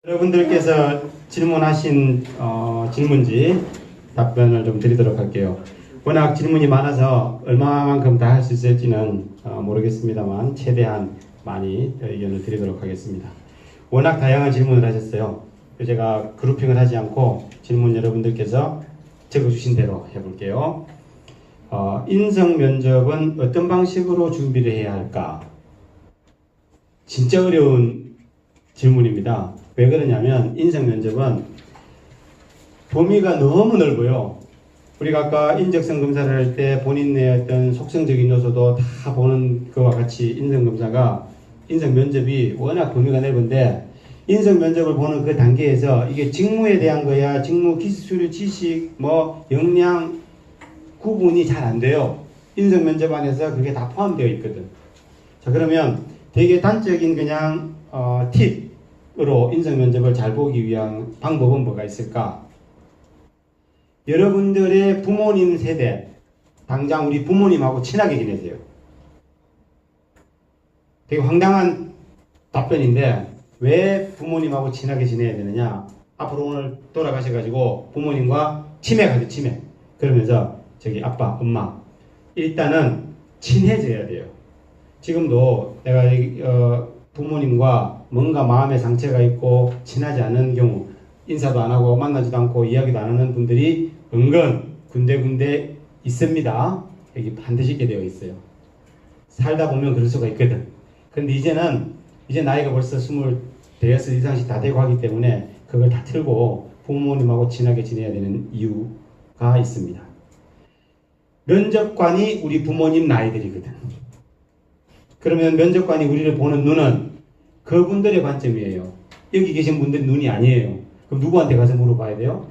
여러분들께서 질문하신 질문지 답변을 좀 드리도록 할게요. 워낙 질문이 많아서 얼마만큼 다 할 수 있을지는 모르겠습니다만 최대한 많이 의견을 드리도록 하겠습니다. 워낙 다양한 질문을 하셨어요. 제가 그룹핑을 하지 않고 질문 여러분들께서 적어주신 대로 해볼게요. 인성 면접은 어떤 방식으로 준비를 해야 할까? 진짜 어려운 질문입니다. 왜 그러냐면 인성 면접은 범위가 너무 넓어요. 우리가 아까 인적성 검사를 할 때 본인의 어떤 속성적인 요소도 다 보는 것과 같이 인성 면접이 워낙 범위가 넓은데 인성 면접을 보는 그 단계에서 이게 직무에 대한 거야, 직무 기술, 지식, 역량 구분이 잘 안 돼요. 인성 면접 안에서 그게 다 포함되어 있거든. 자, 그러면 되게 단적인 그냥 팁으로 인성 면접을 잘 보기 위한 방법은 뭐가 있을까? 여러분들의 부모님 세대, 당장 우리 부모님하고 친하게 지내세요. 되게 황당한 답변인데 왜 부모님하고 친하게 지내야 되느냐? 앞으로 오늘 돌아가셔가지고 부모님과 치맥 하죠, 치맥. 그러면서 저기 아빠, 엄마 일단은 친해져야 돼요. 지금도 내가 부모님과 뭔가 마음의 상처가 있고 친하지 않은 경우 인사도 안 하고 만나지도 않고 이야기도 안 하는 분들이 은근 군데군데 있습니다. 여기 반드시 있게 되어 있어요. 살다 보면 그럴 수가 있거든. 근데 이제 나이가 벌써 26 이상씩 다 되고 하기 때문에 그걸 다 틀고 부모님하고 친하게 지내야 되는 이유가 있습니다. 면접관이 우리 부모님 나이들이거든. 그러면 면접관이 우리를 보는 눈은 그분들의 관점이에요. 여기 계신 분들의 눈이 아니에요. 그럼 누구한테 가서 물어봐야 돼요?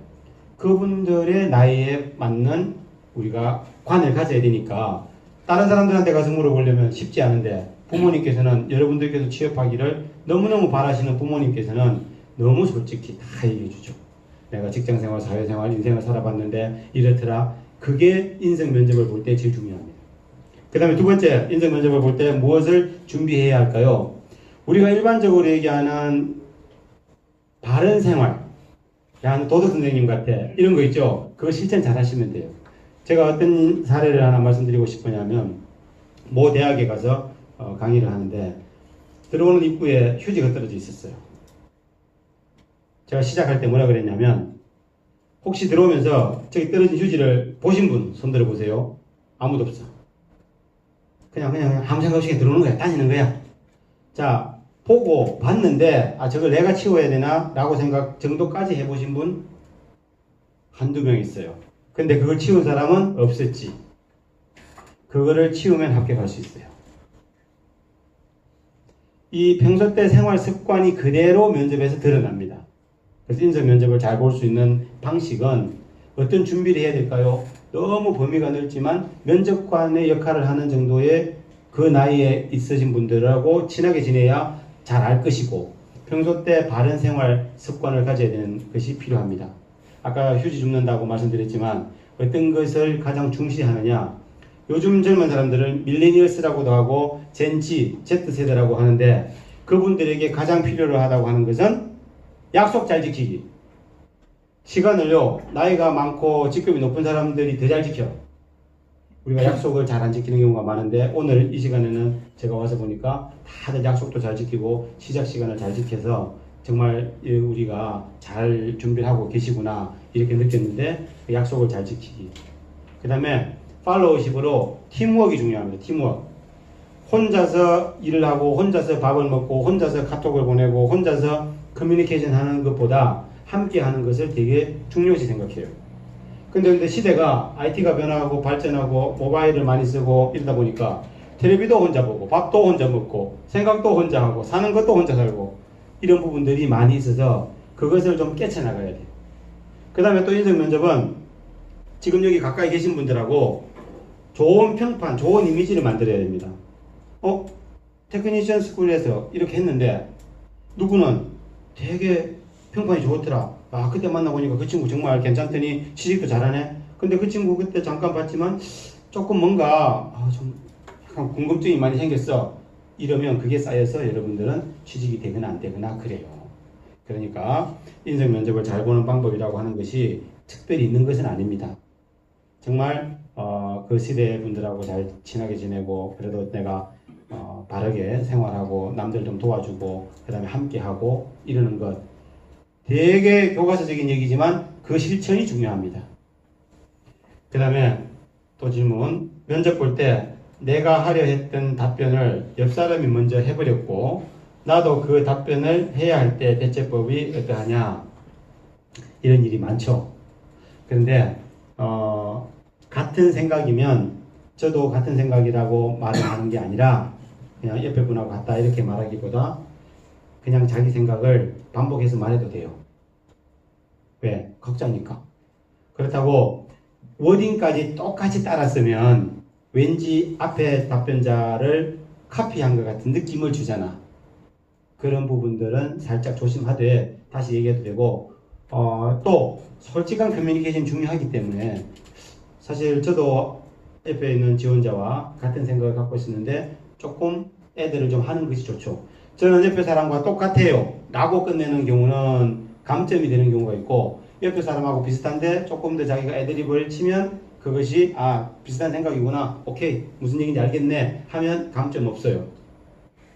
그분들의 나이에 맞는 우리가 관을 가져야 되니까 다른 사람들한테 가서 물어보려면 쉽지 않은데 부모님께서는 여러분들께서 취업하기를 너무너무 바라시는 부모님께서는 너무 솔직히 다 얘기해 주죠. 내가 직장생활, 사회생활, 인생을 살아봤는데 이렇더라. 그게 인성 면접을 볼 때 제일 중요합니다. 그 다음에 두 번째, 인성 면접을 볼 때 무엇을 준비해야 할까요? 우리가 일반적으로 얘기하는 바른 생활, 야, 도덕 선생님 같아. 이런 거 있죠? 그거 실천 잘 하시면 돼요. 제가 어떤 사례를 하나 말씀드리고 싶으냐면, 모 대학에 가서 강의를 하는데, 들어오는 입구에 휴지가 떨어져 있었어요. 제가 시작할 때 뭐라 그랬냐면, 혹시 들어오면서 저기 떨어진 휴지를 보신 분 손 들어 보세요. 아무도 없어. 그냥 아무 생각 없이 들어오는 거야. 따지는 거야. 자, 보고 봤는데 저걸 내가 치워야 되나? 라고 생각 정도까지 해보신 분 한두 명 있어요. 근데 그걸 치운 사람은 없었지. 그거를 치우면 합격할 수 있어요. 이 평소 때 생활 습관이 그대로 면접에서 드러납니다. 그래서 인성 면접을 잘 볼 수 있는 방식은 어떤 준비를 해야 될까요? 너무 범위가 넓지만 면접관의 역할을 하는 정도의 그 나이에 있으신 분들하고 친하게 지내야 잘 알 것이고 평소 때 바른 생활 습관을 가져야 되는 것이 필요합니다. 아까 휴지 줍는다고 말씀드렸지만 어떤 것을 가장 중시하느냐, 요즘 젊은 사람들은 밀레니얼스라고도 하고 젠지, Z세대라고 하는데 그분들에게 가장 필요로 하다고 하는 것은 약속 잘 지키기. 시간을요, 나이가 많고 직급이 높은 사람들이 더 잘 지켜. 우리가 약속을 잘 안 지키는 경우가 많은데 오늘 이 시간에는 제가 와서 보니까 다들 약속도 잘 지키고 시작 시간을 잘 지켜서 정말 우리가 잘 준비를 하고 계시구나 이렇게 느꼈는데 약속을 잘 지키기. 그 다음에 팔로우십으로 팀워크가 중요합니다. 팀워크. 혼자서 일을 하고 혼자서 밥을 먹고 혼자서 카톡을 보내고 혼자서 커뮤니케이션 하는 것보다 함께 하는 것을 되게 중요시 생각해요. 근데 시대가 IT가 변화하고 발전하고 모바일을 많이 쓰고 이러다 보니까 텔레비도 혼자 보고 밥도 혼자 먹고 생각도 혼자 하고 사는 것도 혼자 살고 이런 부분들이 많이 있어서 그것을 좀 깨쳐나가야 돼요. 그 다음에 또 인성 면접은 지금 여기 가까이 계신 분들하고 좋은 평판, 좋은 이미지를 만들어야 됩니다. 테크니션 스쿨에서 이렇게 했는데 누구는 되게 평판이 좋더라. 그때 만나보니까 그 친구 정말 괜찮더니 취직도 잘하네. 근데 그 친구 그때 잠깐 봤지만 조금 뭔가 좀 약간 궁금증이 많이 생겼어. 이러면 그게 쌓여서 여러분들은 취직이 되거나 안 되거나 그래요. 그러니까 인성 면접을 잘 보는 방법이라고 하는 것이 특별히 있는 것은 아닙니다. 정말 그 시대 분들하고 잘 친하게 지내고 그래도 내가 바르게 생활하고 남들 좀 도와주고 그 다음에 함께하고 이러는 것 되게 교과서적인 얘기지만 그 실천이 중요합니다. 그 다음에 또 질문, 면접 볼 때 내가 하려 했던 답변을 옆 사람이 먼저 해버렸고 나도 그 답변을 해야 할 때 대처법이 어떠하냐, 이런 일이 많죠. 그런데 같은 생각이면 저도 같은 생각이라고 말을 하는 게 아니라 그냥 옆에 분하고 같다 이렇게 말하기보다 그냥 자기 생각을 반복해서 말해도 돼요. 왜? 각자니까. 그렇다고 워딩까지 똑같이 따랐으면 왠지 앞에 답변자를 카피한 것 같은 느낌을 주잖아. 그런 부분들은 살짝 조심하되 다시 얘기해도 되고 또 솔직한 커뮤니케이션 중요하기 때문에 사실 저도 옆에 있는 지원자와 같은 생각을 갖고 있었는데 조금 애들을 좀 하는 것이 좋죠. 저는 옆에 사람과 똑같아요 라고 끝내는 경우는 감점이 되는 경우가 있고 옆에 사람하고 비슷한데 조금 더 자기가 애드립을 치면 그것이 비슷한 생각이구나, 오케이 무슨 얘기인지 알겠네 하면 감점 없어요.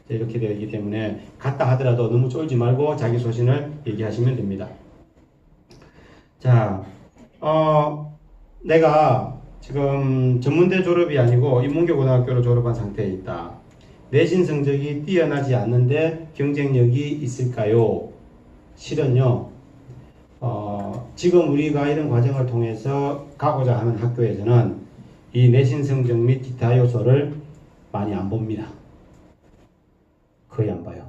이렇게 되어 있기 때문에 같다 하더라도 너무 쫄지 말고 자기 소신을 얘기하시면 됩니다. 자, 내가 지금 전문대 졸업이 아니고 인문계고등학교로 졸업한 상태에 있다. 내신 성적이 뛰어나지 않는데 경쟁력이 있을까요? 실은요, 지금 우리가 이런 과정을 통해서 가고자 하는 학교에서는 이 내신 성적 및 기타 요소를 많이 안 봅니다. 거의 안 봐요.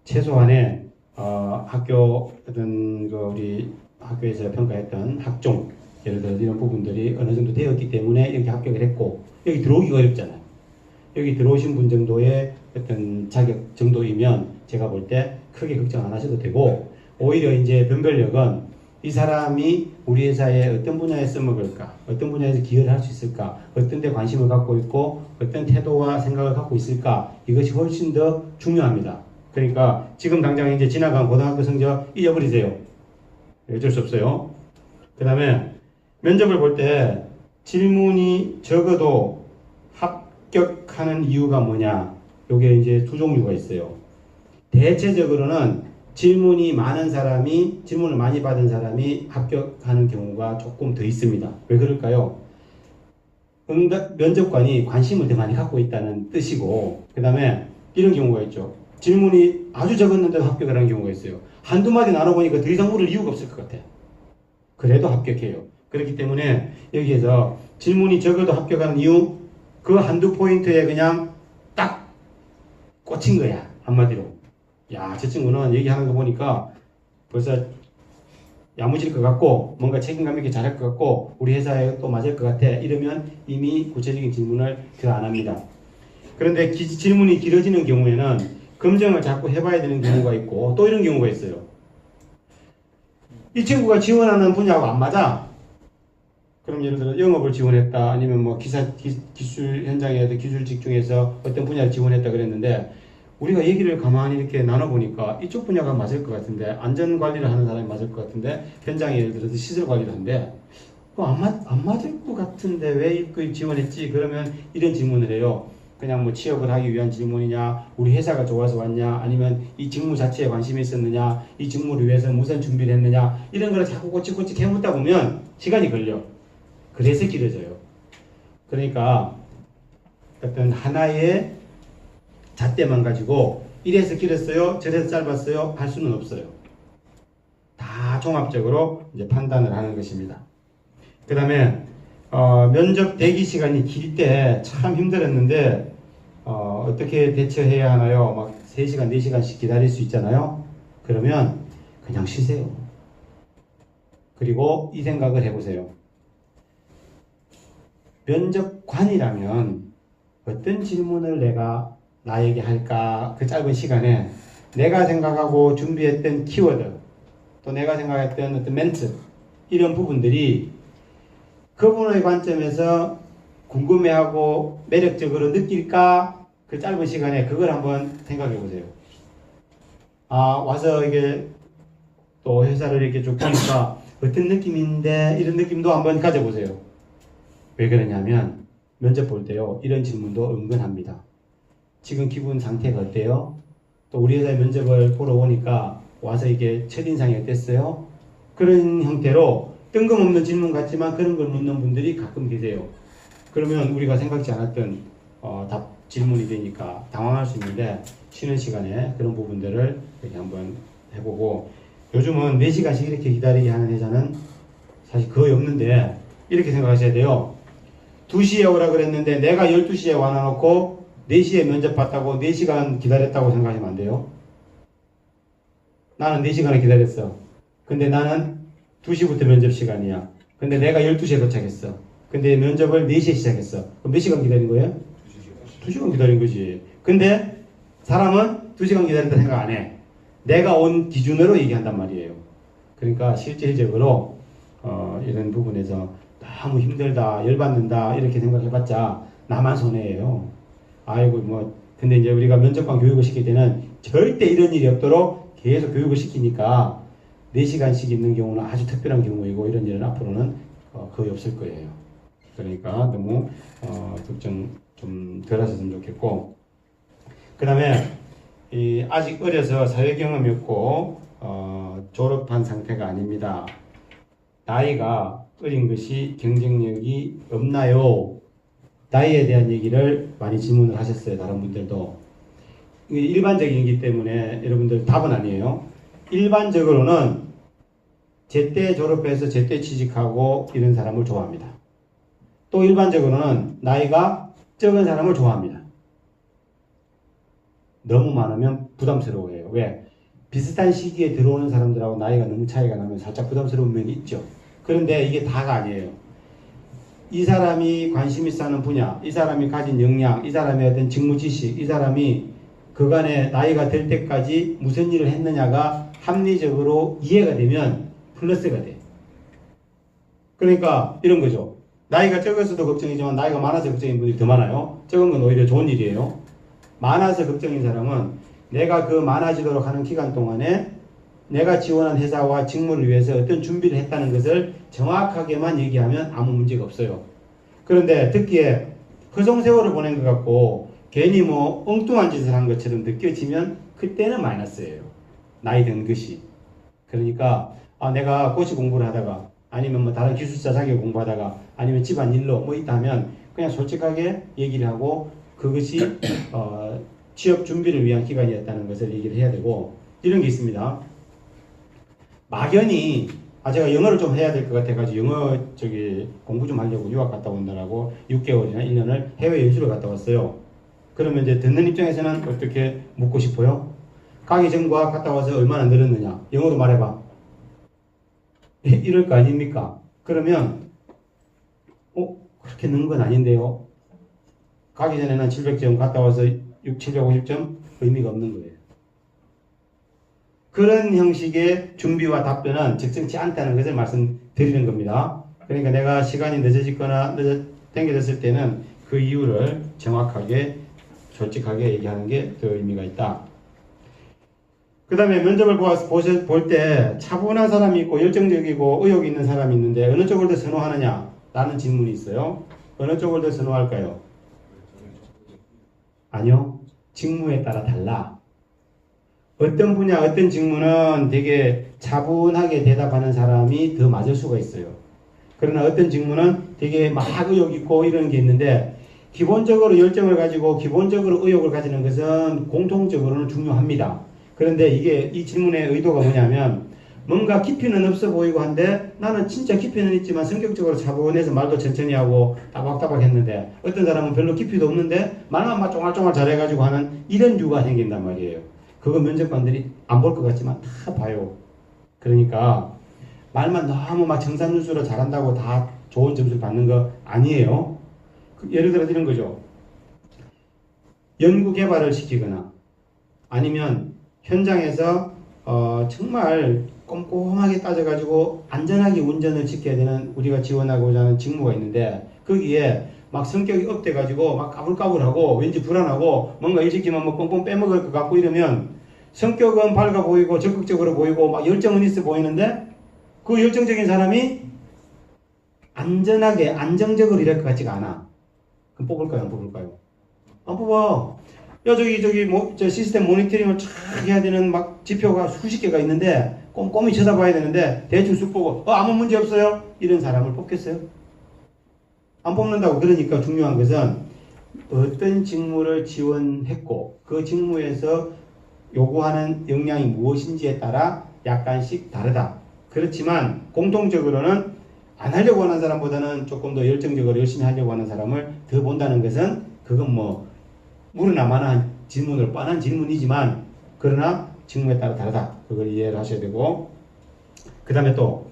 최소한의 학교 어떤 우리 학교에서 평가했던 학종, 예를 들어 이런 부분들이 어느 정도 되었기 때문에 여기 합격을 했고 여기 들어오기가 어렵잖아요. 여기 들어오신 분 정도의 어떤 자격 정도이면 제가 볼 때 크게 걱정 안 하셔도 되고, 오히려 이제 변별력은 이 사람이 우리 회사에 어떤 분야에 써먹을까, 어떤 분야에서 기여를 할 수 있을까, 어떤 데 관심을 갖고 있고 어떤 태도와 생각을 갖고 있을까, 이것이 훨씬 더 중요합니다. 그러니까 지금 당장 이제 지나간 고등학교 성적 잊어버리세요. 어쩔 수 없어요. 그 다음에 면접을 볼 때 질문이 적어도 합격하는 이유가 뭐냐, 요게 이제 두 종류가 있어요. 대체적으로는 질문이 많은 사람이, 질문을 많이 받은 사람이 합격하는 경우가 조금 더 있습니다. 왜 그럴까요? 면접관이 관심을 더 많이 갖고 있다는 뜻이고, 그 다음에 이런 경우가 있죠. 질문이 아주 적었는데도 합격을 하는 경우가 있어요. 한두 마디 나눠보니까 더 이상 물을 이유가 없을 것 같아. 그래도 합격해요. 그렇기 때문에 여기에서 질문이 적어도 합격하는 이유, 그 한두 포인트에 그냥 딱 꽂힌 거야. 한마디로. 야, 저 친구는 얘기하는 거 보니까 벌써 야무질 것 같고 뭔가 책임감 있게 잘할 것 같고 우리 회사에 또 맞을 것 같아. 이러면 이미 구체적인 질문을 더 안 합니다. 그런데 질문이 길어지는 경우에는 검증을 자꾸 해봐야 되는 경우가 있고, 또 이런 경우가 있어요. 이 친구가 지원하는 분야하고 안 맞아. 그럼 예를 들어 영업을 지원했다, 아니면 뭐 기술 현장에서 기술직 중에서 어떤 분야를 지원했다 그랬는데, 우리가 얘기를 가만히 이렇게 나눠보니까 이쪽 분야가 맞을 것 같은데, 안전관리를 하는 사람이 맞을 것 같은데, 현장에 예를 들어서 시설관리를 하는데 안 맞을 것 같은데 왜 이거 지원했지? 그러면 이런 질문을 해요. 그냥 뭐 취업을 하기 위한 질문이냐, 우리 회사가 좋아서 왔냐, 아니면 이 직무 자체에 관심이 있었느냐, 이 직무를 위해서 무슨 준비를 했느냐, 이런 거를 자꾸 꼬치꼬치 캐묻다 보면 시간이 걸려. 그래서 길어져요. 그러니까 어떤 하나의 잣대만 가지고 이래서 길었어요, 저래서 짧았어요 할 수는 없어요. 다 종합적으로 이제 판단을 하는 것입니다. 그 다음에 면접 대기 시간이 길 때 참 힘들었는데 어떻게 대처해야 하나요? 막 3시간, 4시간씩 기다릴 수 있잖아요. 그러면 그냥 쉬세요. 그리고 이 생각을 해보세요. 면접관이라면 어떤 질문을 내가 나에게 할까? 그 짧은 시간에 내가 생각하고 준비했던 키워드, 또 내가 생각했던 어떤 멘트, 이런 부분들이 그분의 관점에서 궁금해하고 매력적으로 느낄까? 그 짧은 시간에 그걸 한번 생각해 보세요. 와서 이게 또 회사를 이렇게 쭉 보니까 어떤 느낌인데 이런 느낌도 한번 가져보세요. 왜 그러냐면 면접 볼 때요 이런 질문도 은근합니다. 지금 기분 상태가 어때요? 또 우리 회사에 면접을 보러 오니까 와서 이게 첫인상이 어땠어요? 그런 형태로 뜬금없는 질문 같지만 그런 걸 묻는 분들이 가끔 계세요. 그러면 우리가 생각지 않았던 답 질문이 되니까 당황할 수 있는데 쉬는 시간에 그런 부분들을 이렇게 한번 해보고, 요즘은 4시간씩 이렇게 기다리게 하는 회사는 사실 거의 없는데 이렇게 생각하셔야 돼요. 2시에 오라 그랬는데 내가 12시에 와놔놓고 4시에 면접 봤다고 4시간 기다렸다고 생각하시면 안 돼요. 나는 4시간을 기다렸어. 근데 나는 2시부터 면접 시간이야. 근데 내가 12시에 도착했어. 근데 면접을 4시에 시작했어. 그럼 몇 시간 기다린 거예요? 2시간 기다린 거지. 근데 사람은 2시간 기다린다 생각 안 해. 내가 온 기준으로 얘기한단 말이에요. 그러니까 실질적으로 이런 부분에서 너무 힘들다, 열받는다 이렇게 생각해봤자 나만 손해예요. 아이고 뭐 근데 이제 우리가 면접관 교육을 시킬 때는 절대 이런 일이 없도록 계속 교육을 시키니까 4시간씩 있는 경우는 아주 특별한 경우이고 이런 일은 앞으로는 거의 없을 거예요. 그러니까 너무 걱정 좀 덜 하셨으면 좋겠고, 그 다음에 아직 어려서 사회 경험이 없고 졸업한 상태가 아닙니다. 나이가 어린 것이 경쟁력이 없나요? 나이에 대한 얘기를 많이 질문을 하셨어요. 다른 분들도. 일반적이기 때문에 여러분들 답은 아니에요. 일반적으로는 제때 졸업해서 제때 취직하고 이런 사람을 좋아합니다. 또 일반적으로는 나이가 적은 사람을 좋아합니다. 너무 많으면 부담스러워해요. 왜? 비슷한 시기에 들어오는 사람들하고 나이가 너무 차이가 나면 살짝 부담스러운 면이 있죠. 그런데 이게 다가 아니에요. 이 사람이 관심 있어 하는 분야, 이 사람이 가진 역량, 이 사람의 어떤 직무 지식, 이 사람이 그간의 나이가 될 때까지 무슨 일을 했느냐가 합리적으로 이해가 되면 플러스가 돼. 그러니까 이런 거죠. 나이가 적어서도 걱정이지만 나이가 많아서 걱정인 분들이 더 많아요. 적은 건 오히려 좋은 일이에요. 많아서 걱정인 사람은 내가 그 많아지도록 하는 기간 동안에 내가 지원한 회사와 직무를 위해서 어떤 준비를 했다는 것을 정확하게만 얘기하면 아무 문제가 없어요. 그런데 듣기에 허송세월을 보낸 것 같고 괜히 뭐 엉뚱한 짓을 한 것처럼 느껴지면 그때는 마이너스예요. 나이 든 것이. 그러니까 내가 고시 공부를 하다가 아니면 뭐 다른 기술자 자격 공부하다가 아니면 집안일로 뭐 있다 하면 그냥 솔직하게 얘기를 하고 그것이 취업 준비를 위한 기간이었다는 것을 얘기를 해야 되고, 이런 게 있습니다. 막연히 제가 영어를 좀 해야 될 것 같아가지고 영어 공부 좀 하려고 유학 갔다 온다라고 6개월이나 1년을 해외 연수를 갔다 왔어요. 그러면 이제 듣는 입장에서는 어떻게 묻고 싶어요? 가기 전과 갔다 와서 얼마나 늘었느냐? 영어로 말해봐. 이럴 거 아닙니까? 그러면 그렇게 는 건 아닌데요. 가기 전에는 700점 갔다 와서 750점 의미가 없는 거예요. 그런 형식의 준비와 답변은 적정치 않다는 것을 말씀드리는 겁니다. 그러니까 내가 시간이 늦어지거나 당겨졌을 때는 그 이유를 정확하게 솔직하게 얘기하는 게 더 의미가 있다. 그 다음에 면접을 볼 때 차분한 사람이 있고 열정적이고 의욕이 있는 사람이 있는데 어느 쪽을 더 선호하느냐 라는 질문이 있어요. 어느 쪽을 더 선호할까요? 아니요. 직무에 따라 달라. 어떤 분야, 어떤 직무는 되게 차분하게 대답하는 사람이 더 맞을 수가 있어요. 그러나 어떤 직무는 되게 막 의욕 있고 이런 게 있는데 기본적으로 열정을 가지고 기본적으로 의욕을 가지는 것은 공통적으로는 중요합니다. 그런데 이 질문의 의도가 뭐냐면 뭔가 깊이는 없어 보이고 한데 나는 진짜 깊이는 있지만 성격적으로 차분해서 말도 천천히 하고 따박따박 했는데 어떤 사람은 별로 깊이도 없는데 말만 막 쫑알쫑알 잘해가지고 하는 이런 유가 생긴단 말이에요. 그거 면접관들이 안 볼 것 같지만 다 봐요. 그러니까 말만 너무 막 정상률수로 잘한다고 다 좋은 점수를 받는 거 아니에요. 예를 들어 이런 거죠. 연구 개발을 시키거나 아니면 현장에서 정말 꼼꼼하게 따져가지고 안전하게 운전을 지켜야 되는 우리가 지원하고자 하는 직무가 있는데 거기에 막 성격이 업돼가지고 막 까불까불하고 왠지 불안하고 뭔가 일 시키면 뭐 뻥뻥 빼먹을 것 같고 이러면 성격은 밝아 보이고 적극적으로 보이고 막 열정은 있어 보이는데 그 열정적인 사람이 안전하게 안정적으로 일할 것 같지가 않아. 그럼 뽑을까요? 안 뽑을까요? 안 뽑아. 야 저기 뭐 저 시스템 모니터링을 쫙 해야 되는 막 지표가 수십 개가 있는데 꼼꼼히 쳐다봐야 되는데 대충 쑥 보고 아무 문제 없어요? 이런 사람을 뽑겠어요? 안 뽑는다고. 그러니까 중요한 것은 어떤 직무를 지원했고 그 직무에서 요구하는 역량이 무엇인지에 따라 약간씩 다르다. 그렇지만 공통적으로는 안 하려고 하는 사람보다는 조금 더 열정적으로 열심히 하려고 하는 사람을 더 본다는 것은 그건 뭐 물으나 마나 질문으로 뻔한 질문이지만 그러나 직무에 따라 다르다. 그걸 이해를 하셔야 되고 그 다음에 또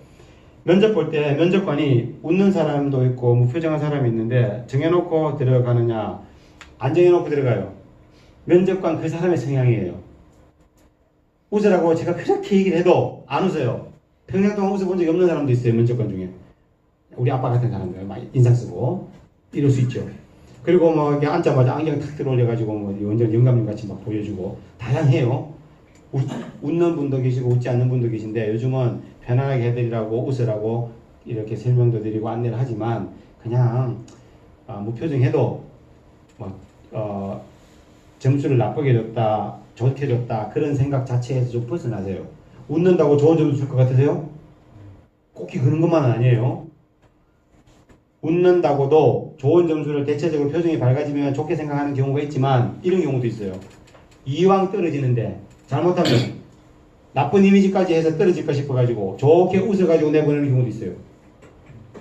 면접 볼 때 면접관이 웃는 사람도 있고 무표정한 사람이 있는데 정해놓고 들어가느냐 안 정해놓고 들어가요. 면접관 그 사람의 성향이에요. 웃으라고 제가 그렇게 얘기를 해도 안 웃어요. 평생 동안 웃어본 적이 없는 사람도 있어요. 면접관 중에. 우리 아빠 같은 사람들 막 인상 쓰고 이럴 수 있죠. 그리고 뭐 이렇게 앉자마자 안경 탁 들어올려가지고 뭐 완전 영감님 같이 막 보여주고 다양해요. 웃는 분도 계시고 웃지 않는 분도 계신데 요즘은 편안하게 해드리라고 웃으라고 이렇게 설명도 드리고 안내를 하지만 그냥 무표정해도 뭐 점수를 나쁘게 줬다 좋게 줬다 그런 생각 자체에서 좀 벗어나세요. 웃는다고 좋은 점수 줄 것 같으세요? 꼭히 그런 것만은 아니에요. 웃는다고도 좋은 점수를 대체적으로 표정이 밝아지면 좋게 생각하는 경우가 있지만 이런 경우도 있어요. 이왕 떨어지는데 잘못하면 나쁜 이미지까지 해서 떨어질까 싶어가지고 좋게 웃어가지고 내보내는 경우도 있어요.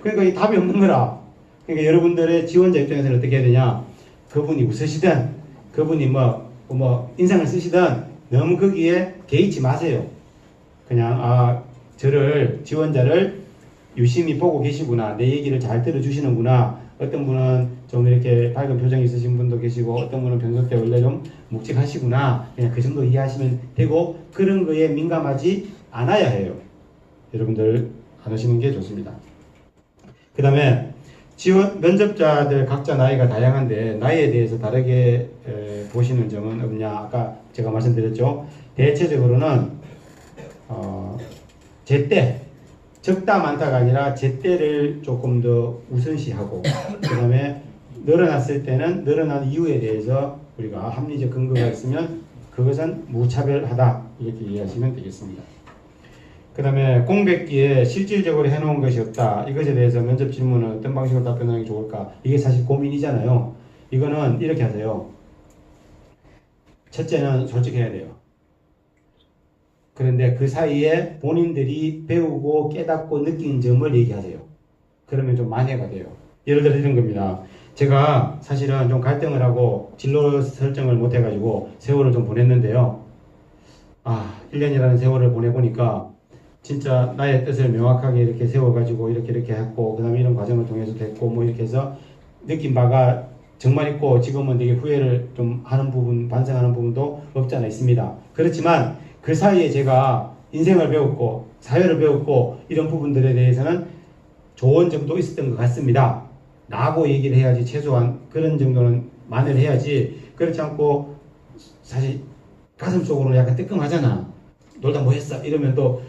그러니까 이 답이 없는 거라. 그러니까 여러분들의 지원자 입장에서는 어떻게 해야 되냐. 그분이 웃으시든 그분이 뭐 인상을 쓰시든 너무 거기에 개의치 마세요. 그냥 저를 지원자를 유심히 보고 계시구나. 내 얘기를 잘 들어주시는구나. 어떤 분은 좀 이렇게 밝은 표정이 있으신 분도 계시고 어떤 분은 평소 때 원래 좀 묵직하시구나. 그냥 그 정도 이해하시면 되고 그런 거에 민감하지 않아야 해요. 여러분들 안 하시는 게 좋습니다. 그 다음에 면접자들 각자 나이가 다양한데 나이에 대해서 다르게 보시는 점은 없냐. 아까 제가 말씀드렸죠. 대체적으로는 제때 적다 많다가 아니라 제때를 조금 더 우선시하고 그 다음에 늘어났을 때는 늘어난 이유에 대해서 우리가 합리적 근거가 있으면 그것은 무차별하다 이렇게 이해하시면 되겠습니다. 그 다음에 공백기에 실질적으로 해놓은 것이 없다. 이것에 대해서 면접 질문은 어떤 방식으로 답변하는 게 좋을까? 이게 사실 고민이잖아요. 이거는 이렇게 하세요. 첫째는 솔직해야 돼요. 그런데 그 사이에 본인들이 배우고 깨닫고 느낀 점을 얘기하세요. 그러면 좀 만회가 돼요. 예를 들어 이런 겁니다. 제가 사실은 좀 갈등을 하고 진로 설정을 못 해가지고 세월을 좀 보냈는데요. 1년이라는 세월을 보내보니까 진짜 나의 뜻을 명확하게 이렇게 세워가지고 이렇게 했고 그 다음에 이런 과정을 통해서 됐고 뭐 이렇게 해서 느낀 바가 정말 있고 지금은 되게 후회를 좀 하는 부분, 반성하는 부분도 없지 않아 있습니다. 그렇지만 그 사이에 제가 인생을 배웠고 사회를 배웠고 이런 부분들에 대해서는 좋은 점도 있었던 것 같습니다. 라고 얘기를 해야지 최소한 그런 정도는 만회를 해야지 그렇지 않고 사실 가슴속으로 약간 뜨끔하잖아. 놀다 뭐 했어? 이러면 또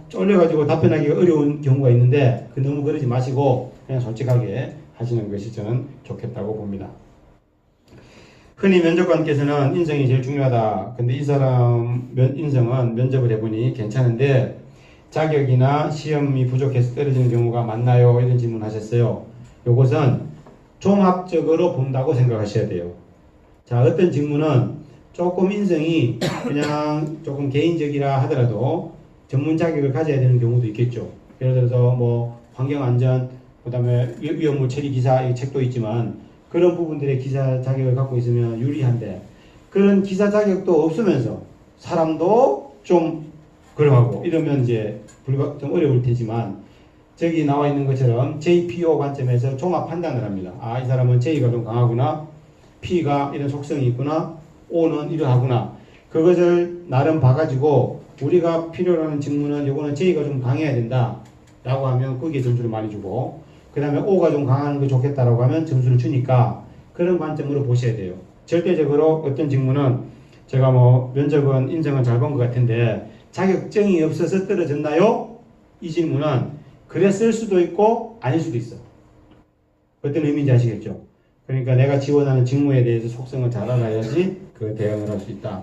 쫄려가지고 답변하기가 어려운 경우가 있는데 너무 그러지 마시고 그냥 솔직하게 하시는 것이 저는 좋겠다고 봅니다. 흔히 면접관께서는 인성이 제일 중요하다. 근데 이 사람 인성은 면접을 해보니 괜찮은데 자격이나 시험이 부족해서 떨어지는 경우가 많나요? 이런 질문 하셨어요. 이것은 종합적으로 본다고 생각하셔야 돼요. 자, 어떤 직무는 조금 인성이 그냥 조금 개인적이라 하더라도 전문 자격을 가져야 되는 경우도 있겠죠. 예를 들어서 뭐 환경안전, 그 다음에 위험물 처리 기사 이 책도 있지만 그런 부분들의 기사 자격을 갖고 있으면 유리한데 그런 기사 자격도 없으면서 사람도 좀 그러하고 이러면 이제 좀 어려울 테지만 저기 나와 있는 것처럼 JPO 관점에서 종합 판단을 합니다. 이 사람은 J가 좀 강하구나, P가 이런 속성이 있구나, O는 이러하구나. 그것을 나름 봐가지고 우리가 필요로 하는 직무는 요거는 J가 좀 강해야 된다 라고 하면 거기에 점수를 많이 주고 그 다음에 O가 좀 강한 거 좋겠다라고 하면 점수를 주니까 그런 관점으로 보셔야 돼요. 절대적으로 어떤 직무는 제가 뭐 면접은 인정은 잘 본 것 같은데 자격증이 없어서 떨어졌나요? 이 질문은 그랬을 수도 있고 아닐 수도 있어. 어떤 의미인지 아시겠죠? 그러니까 내가 지원하는 직무에 대해서 속성을 잘 알아야지 그 대응을 할 수 있다.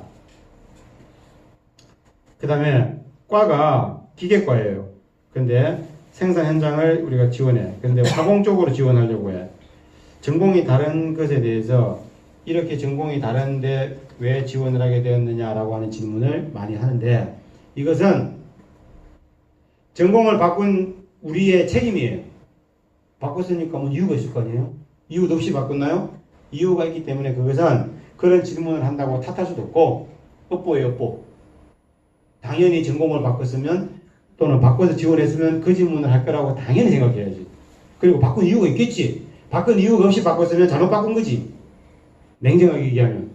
그 다음에 과가 기계과예요. 근데 생산 현장을 우리가 지원해. 근데 화공 쪽으로 지원하려고 해. 전공이 다른 것에 대해서 이렇게 전공이 다른데 왜 지원을 하게 되었느냐라고 하는 질문을 많이 하는데 이것은 전공을 바꾼 우리의 책임이에요. 바꿨으니까 뭐 이유가 있을 거 아니에요? 이유도 없이 바꿨나요? 이유가 있기 때문에 그것은 그런 질문을 한다고 탓할 수도 없고 업보예요, 업보. 당연히 전공을 바꿨으면 또는 바꿔서 지원했으면 그 질문을 할 거라고 당연히 생각해야지. 그리고 바꾼 이유가 있겠지. 바꾼 이유가 없이 바꿨으면 잘못 바꾼 거지. 냉정하게 얘기하면.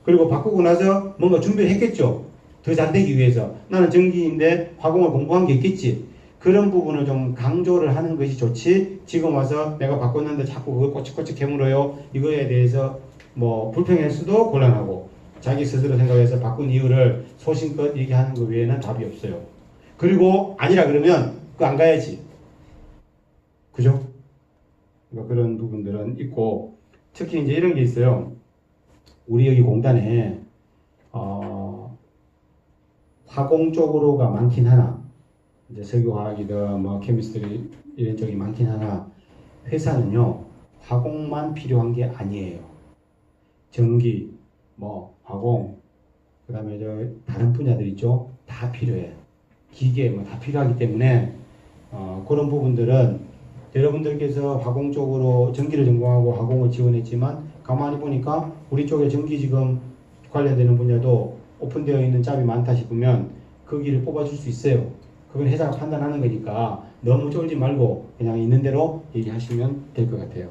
그리고 바꾸고 나서 뭔가 준비를 했겠죠. 더 잘 되기 위해서. 나는 전기인데 화공을 공부한 게 있겠지. 그런 부분을 좀 강조를 하는 것이 좋지. 지금 와서 내가 바꿨는데 자꾸 그걸 꼬치꼬치 캐물어요. 이거에 대해서 뭐 불평할 수도 곤란하고 자기 스스로 생각해서 바꾼 이유를 소신껏 얘기하는 것 외에는 답이 없어요. 그리고 아니라 그러면 그거 안 가야지. 그죠? 그러니까 그런 부분들은 있고 특히 이제 이런 게 있어요. 우리 여기 공단에 화공 쪽으로가 많긴 하나 이제 석유화학이든 뭐 케미스트리 이런 쪽이 많긴 하나 회사는요 화공만 필요한 게 아니에요. 전기, 뭐 화공, 그 다음에 저 다른 분야들 있죠. 다 필요해. 기계 뭐 다 필요하기 때문에 그런 부분들은 여러분들께서 화공 쪽으로 전기를 전공하고 화공을 지원했지만 가만히 보니까 우리 쪽에 전기 지금 관련되는 분야도 오픈되어 있는 잡이 많다 싶으면 그 길을 뽑아줄 수 있어요. 그건 회사가 판단하는 거니까 너무 쫄지 말고 그냥 있는 대로 얘기하시면 될 것 같아요.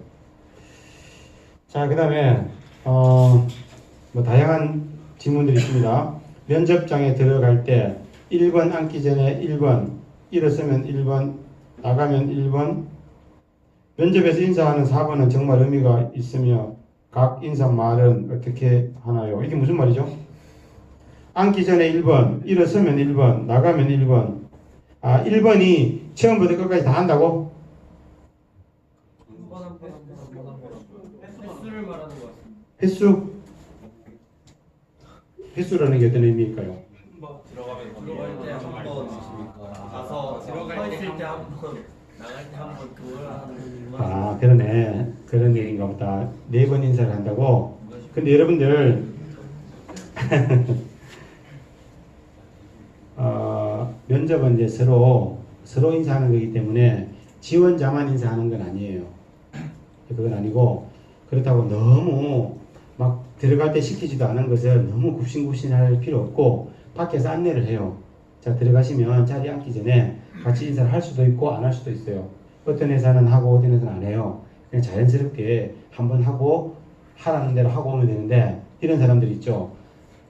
자, 그 다음에 뭐 다양한 질문들이 있습니다. 면접장에 들어갈 때 1번 앉기 전에 1번, 일어서면 1번, 나가면 1번, 면접에서 인사하는 4번은 정말 의미가 있으며 각 인사말은 어떻게 하나요? 이게 무슨 말이죠? 앉기 전에 1번, 일어서면 1번, 나가면 1번. 1번이 처음부터 끝까지 다 한다고? 횟수를 말하는 것 같습니다. 횟수? 횟수라는 게 어떤 의미일까요? 들어갈 때 한 번, 가서 들어갈 때 있을 때 한 번, 나갈 때 한 번 그걸 하는. 그러네. 그런 얘기인가 보다. 4번 인사를 한다고? 근데 여러분들 면접은 이제 서로 인사하는 거기 때문에 지원자만 인사하는 건 아니에요. 그건 아니고 그렇다고 너무 막 들어갈 때 시키지도 않은 것을 너무 굽신굽신할 필요 없고 밖에서 안내를 해요. 자, 들어가시면 자리 앉기 전에 같이 인사를 할 수도 있고 안 할 수도 있어요. 어떤 회사는 하고 어떤 회사는 안 해요. 그냥 자연스럽게 한번 하고 하라는 대로 하고 오면 되는데 이런 사람들 있죠.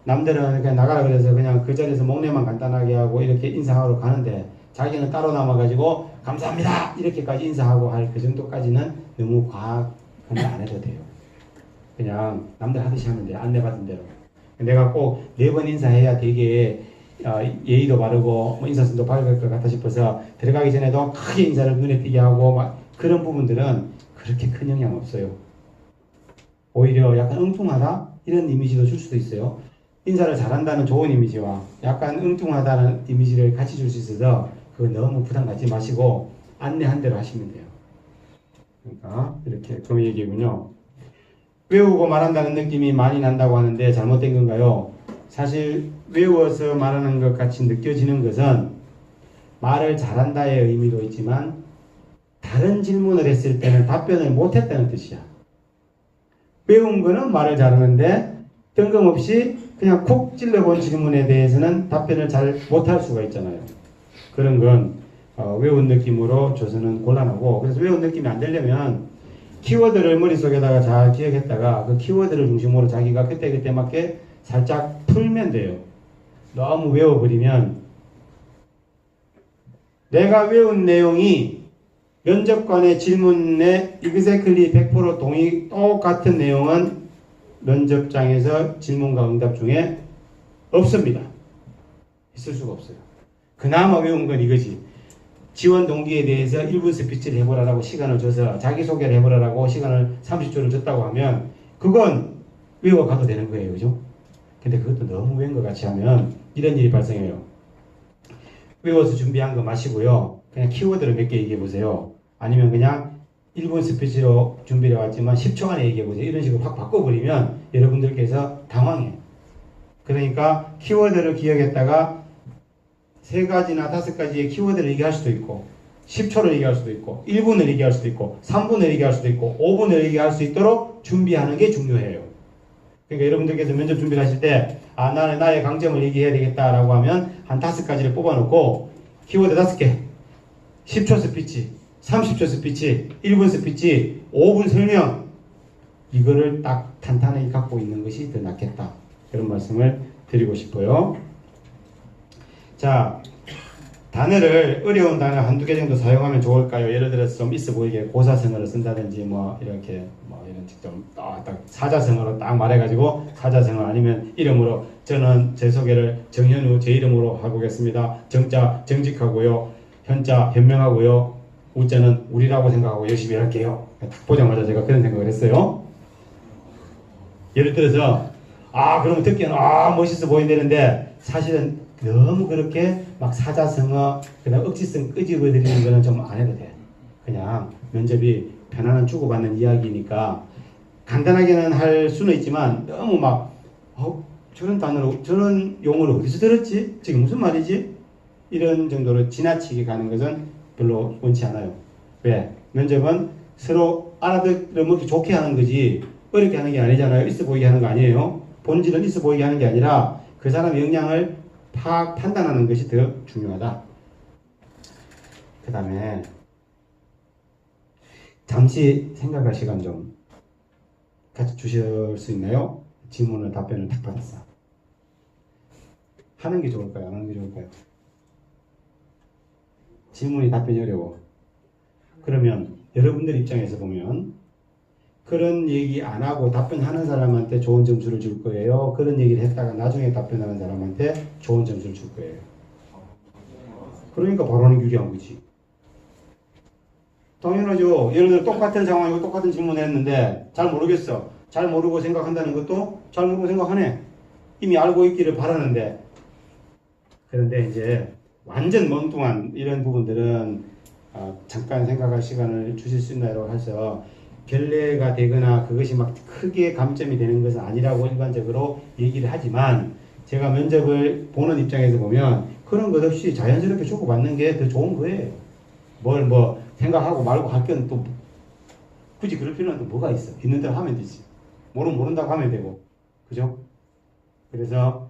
남들은 그냥 나가라 그래서 그냥 그 자리에서 목례만 간단하게 하고 이렇게 인사하러 가는데 자기는 따로 남아가지고 감사합니다 이렇게까지 인사하고 할 그 정도까지는 너무 과학은 안 해도 돼요. 그냥 남들 하듯이 하면 돼요. 안내받은 대로. 내가 꼭 4번 인사해야 되게 예의도 바르고 뭐 인사성도 밝을 것 같아 싶어서 들어가기 전에도 크게 인사를 눈에 띄게 하고 막 그런 부분들은 그렇게 큰 영향 없어요. 오히려 약간 엉뚱하다 이런 이미지도 줄 수도 있어요. 인사를 잘한다는 좋은 이미지와 약간 엉뚱하다는 이미지를 같이 줄 수 있어서 그거 너무 부담 갖지 마시고 안내한 대로 하시면 돼요. 그러니까 이렇게 그 얘기군요. 외우고 말한다는 느낌이 많이 난다고 하는데 잘못된 건가요? 사실 외워서 말하는 것 같이 느껴지는 것은 말을 잘한다의 의미도 있지만 다른 질문을 했을 때는 답변을 못했다는 뜻이야. 외운 거는 말을 잘하는데 뜬금없이 그냥 콕 찔러본 질문에 대해서는 답변을 잘 못할 수가 있잖아요. 그런 건 외운 느낌으로 줘서는 곤란하고 그래서 외운 느낌이 안 되려면 키워드를 머릿속에다가 잘 기억했다가 그 키워드를 중심으로 자기가 그때그때 맞게 살짝 풀면 돼요. 너무 외워버리면 내가 외운 내용이 면접관의 질문에 exactly 100% 똑같은 내용은 면접장에서 질문과 응답 중에 없습니다. 있을 수가 없어요. 그나마 외운 건 이거지. 지원 동기에 대해서 1분 스피치를 해보라라고 시간을 줘서 자기소개를 해보라라고 시간을 30초를 줬다고 하면 그건 외워가도 되는 거예요. 그죠? 근데 그것도 너무 외운 것 같이 하면 이런 일이 발생해요. 외워서 준비한 거 마시고요. 그냥 키워드를 몇 개 얘기해 보세요. 아니면 그냥 1분 스피치로 준비를 해왔지만 10초 안에 얘기해 보세요. 이런 식으로 확 바꿔버리면 여러분들께서 당황해요. 그러니까 키워드를 기억했다가 3가지나 5가지의 키워드를 얘기할 수도 있고 10초를 얘기할 수도 있고 1분을 얘기할 수도 있고 3분을 얘기할 수도 있고 5분을 얘기할 수 있도록 준비하는 게 중요해요. 그러니까 여러분들께서 면접 준비를 하실 때 나는 나의 강점을 얘기해야 되겠다라고 하면 한 5가지를 뽑아놓고 키워드 5개 10초 스피치 30초 스피치 1분 스피치 5분 설명 이거를 딱 탄탄하게 갖고 있는 것이 더 낫겠다. 이런 말씀을 드리고 싶어요. 자, 단어를 어려운 단어 한두 개 정도 사용하면 좋을까요? 예를 들어서 좀 있어 보이게 고사성어를 쓴다든지 뭐 이렇게 뭐 이런 좀 딱 사자성어로 딱 말해가지고 사자성어 아니면 이름으로 저는 제 소개를 정현우 제 이름으로 하고겠습니다. 정자 정직하고요. 현자 현명하고요. 우자는 우리라고 생각하고 열심히 할게요. 딱 보자마자 제가 그런 생각을 했어요. 예를 들어서 그러면 듣기에는 멋있어 보인다는데 사실은 너무 그렇게 막 사자성어 그다음 억지성 끄집어드리는 거는 좀 안 해도 돼. 그냥 면접이 편안한 주고받는 이야기니까 간단하게는 할 수는 있지만 너무 막 저런 단어로 저런 용어를 어디서 들었지? 지금 무슨 말이지? 이런 정도로 지나치게 가는 것은 별로 원치 않아요. 왜? 면접은 서로 알아들어먹기 좋게 하는 거지 어렵게 하는 게 아니잖아요. 있어 보이게 하는 거 아니에요. 본질은 있어 보이게 하는 게 아니라 그 사람의 역량을 판단하는 것이 더 중요하다. 그 다음에 잠시 생각할 시간 좀 같이 주실 수 있나요? 질문을 답변을 딱 받았어. 하는 게 좋을까요? 안 하는 게 좋을까요? 질문이 답변이 어려워. 그러면 여러분들 입장에서 보면 그런 얘기 안 하고 답변하는 사람한테 좋은 점수를 줄 거예요. 그런 얘기를 했다가 나중에 답변하는 사람한테 좋은 점수를 줄 거예요. 그러니까 발언이 유리한 거지. 당연하죠. 예를 들어 똑같은 상황이고 똑같은 질문을 했는데 잘 모르겠어. 잘 모르고 생각한다는 것도 잘 모르고 생각하네. 이미 알고 있기를 바라는데. 그런데 이제 완전 멍뚱한 이런 부분들은 잠깐 생각할 시간을 주실 수 있나요? 해서 결례가 되거나 그것이 막 크게 감점이 되는 것은 아니라고 일반적으로 얘기를 하지만 제가 면접을 보는 입장에서 보면 그런 것 없이 자연스럽게 주고받는 게 더 좋은 거예요. 뭘 뭐 생각하고 말고 할 건 또 굳이 그럴 필요는 또 뭐가 있어. 있는 대로 하면 되지. 모르면 모른다고 하면 되고. 그죠? 그래서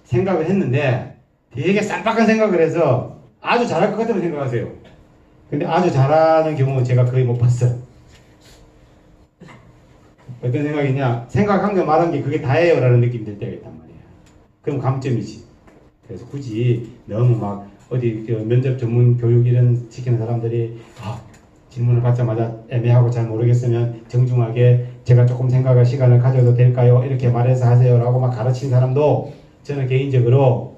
생각을 했는데 되게 쌈박한 생각을 해서 아주 잘할 것 같다고 생각하세요. 근데 아주 잘하는 경우는 제가 거의 못 봤어요. 어떤 생각이냐? 생각한 거 말한 게 그게 다예요 라는 느낌이 들 때가 있단 말이야. 그럼 감점이지. 그래서 굳이 너무 막 어디 면접 전문 교육 이런 시키는 사람들이 질문을 받자마자 애매하고 잘 모르겠으면 정중하게 제가 조금 생각할 시간을 가져도 될까요? 이렇게 말해서 하세요 라고 막 가르친 사람도 저는 개인적으로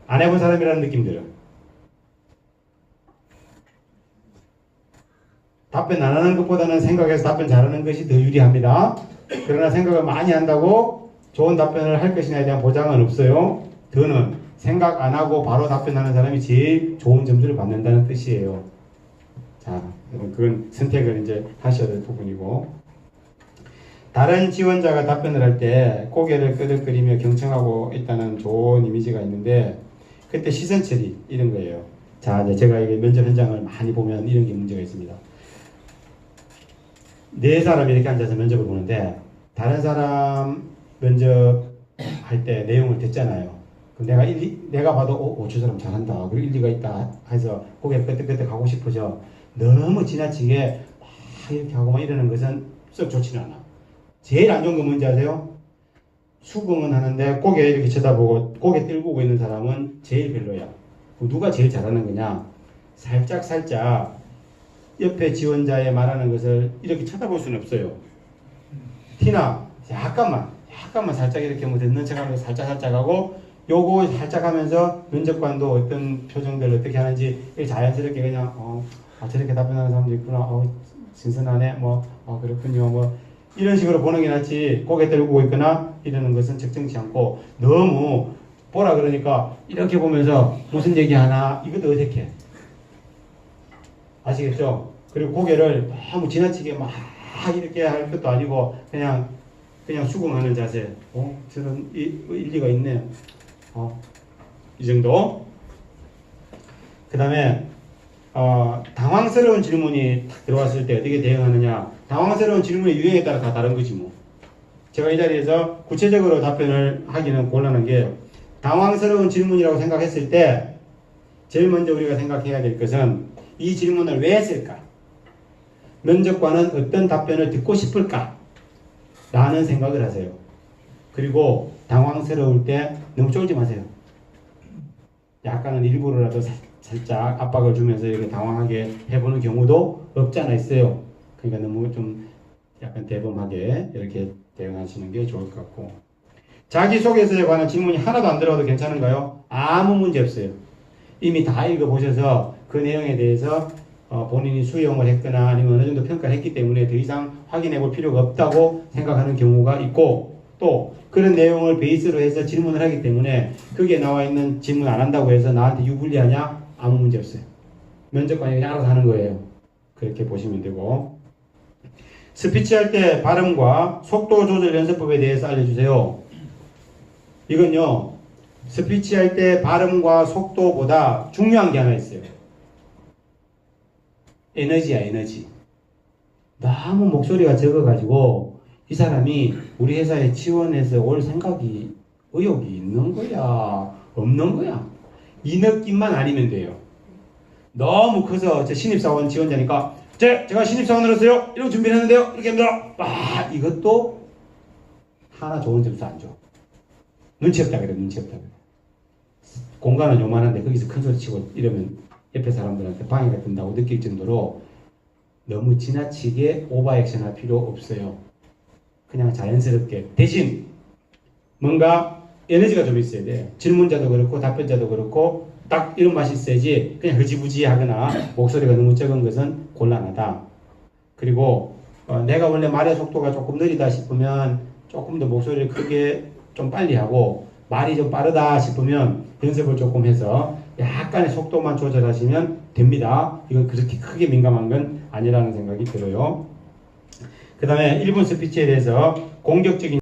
안 해본 사람이라는 느낌 들어요. 답변 안 하는 것보다는 생각해서 답변 잘하는 것이 더 유리합니다. 그러나 생각을 많이 한다고 좋은 답변을 할 것이냐에 대한 보장은 없어요. 더는 생각 안 하고 바로 답변하는 사람이 제일 좋은 점수를 받는다는 뜻이에요. 자, 그건 선택을 이제 하셔야 될 부분이고, 다른 지원자가 답변을 할 때 고개를 끄덕거리며 경청하고 있다는 좋은 이미지가 있는데 그때 시선 처리 이런 거예요. 자, 이제 제가 이게 면접 현장을 많이 보면 이런 게 문제가 있습니다. 네 사람이 이렇게 앉아서 면접을 보는데 다른 사람 면접할 때 내용을 듣잖아요. 그럼 내가 봐도 저 사람 잘한다. 그리고 일리가 있다 해서 고개 끄덕끄덕 하고 싶어져. 너무 지나치게 막 이렇게 하고 막 이러는 것은 썩 좋지는 않아. 제일 안 좋은 건 뭔지 아세요? 수긍은 하는데 고개 이렇게 쳐다보고 고개 들고 있는 사람은 제일 별로야. 누가 제일 잘하는 거냐? 살짝 옆에 지원자의 말하는 것을 이렇게 쳐다볼 수는 없어요. 티나 약간만 살짝 이렇게 뭐 듣는 척하면서 살짝 하고 요거 살짝 하면서 면접관도 어떤 표정들 어떻게 하는지 자연스럽게 그냥 저렇게 답변하는 사람도 있구나. 신선하네. 그렇군요. 이런 식으로 보는 게 낫지 고개 들고 있거나 이러는 것은 적정치 않고 너무 보라 그러니까 이렇게 보면서 무슨 얘기 하나 이것도 어색해. 아시겠죠? 그리고 고개를 너무 지나치게 막 이렇게 할 것도 아니고 그냥 수긍하는 자세. 저런 일리가 있네. 이 정도. 그 다음에 당황스러운 질문이 탁 들어왔을 때 어떻게 대응하느냐. 당황스러운 질문의 유형에 따라 다 다른 거지 뭐. 제가 이 자리에서 구체적으로 답변을 하기는 곤란한 게 당황스러운 질문이라고 생각했을 때 제일 먼저 우리가 생각해야 될 것은 이 질문을 왜 했을까? 면접관은 어떤 답변을 듣고 싶을까? 라는 생각을 하세요. 그리고 당황스러울 때 너무 쫄지 마세요. 약간은 일부러라도 살짝 압박을 주면서 이렇게 당황하게 해보는 경우도 없지 않아 있어요. 그러니까 너무 좀 약간 대범하게 이렇게 대응하시는 게 좋을 것 같고. 자기소개서에 관한 질문이 하나도 안 들어가도 괜찮은가요? 아무 문제 없어요. 이미 다 읽어보셔서 그 내용에 대해서 본인이 수용을 했거나 아니면 어느 정도 평가를 했기 때문에 더 이상 확인해 볼 필요가 없다고 생각하는 경우가 있고, 또 그런 내용을 베이스로 해서 질문을 하기 때문에 거기에 나와 있는 질문 안 한다고 해서 나한테 유불리하냐? 아무 문제 없어요. 면접관이 그냥 알아서 하는 거예요. 그렇게 보시면 되고. 스피치 할 때 발음과 속도 조절 연습법에 대해서 알려주세요. 이건요, 스피치 할 때 발음과 속도보다 중요한 게 하나 있어요. 에너지야, 에너지. 너무 목소리가 적어가지고 이 사람이 우리 회사에 지원해서 올 생각이, 의욕이 있는 거야, 없는 거야. 이 느낌만 아니면 돼요. 너무 커서 저 신입사원 지원자니까 제가 신입사원으로서요 이런 준비를 했는데요 이렇게 합니다. 이것도 하나 좋은 점수 안 줘. 눈치 없다 그래. 눈치 없다 그래. 공간은 요만한데 거기서 큰 소리 치고 이러면 옆에 사람들한테 방해가 된다고 느낄 정도로 너무 지나치게 오버액션 할 필요 없어요. 그냥 자연스럽게. 대신 뭔가 에너지가 좀 있어야 돼. 질문자도 그렇고 답변자도 그렇고 딱 이런 맛이 있어야지 그냥 흐지부지 하거나 목소리가 너무 적은 것은 곤란하다. 그리고 내가 원래 말의 속도가 조금 느리다 싶으면 조금 더 목소리를 크게 좀 빨리 하고, 말이 좀 빠르다 싶으면 연습을 조금 해서 약간의 속도만 조절하시면 됩니다. 이건 그렇게 크게 민감한 건 아니라는 생각이 들어요. 그 다음에 1분 스피치에 대해서 공격적인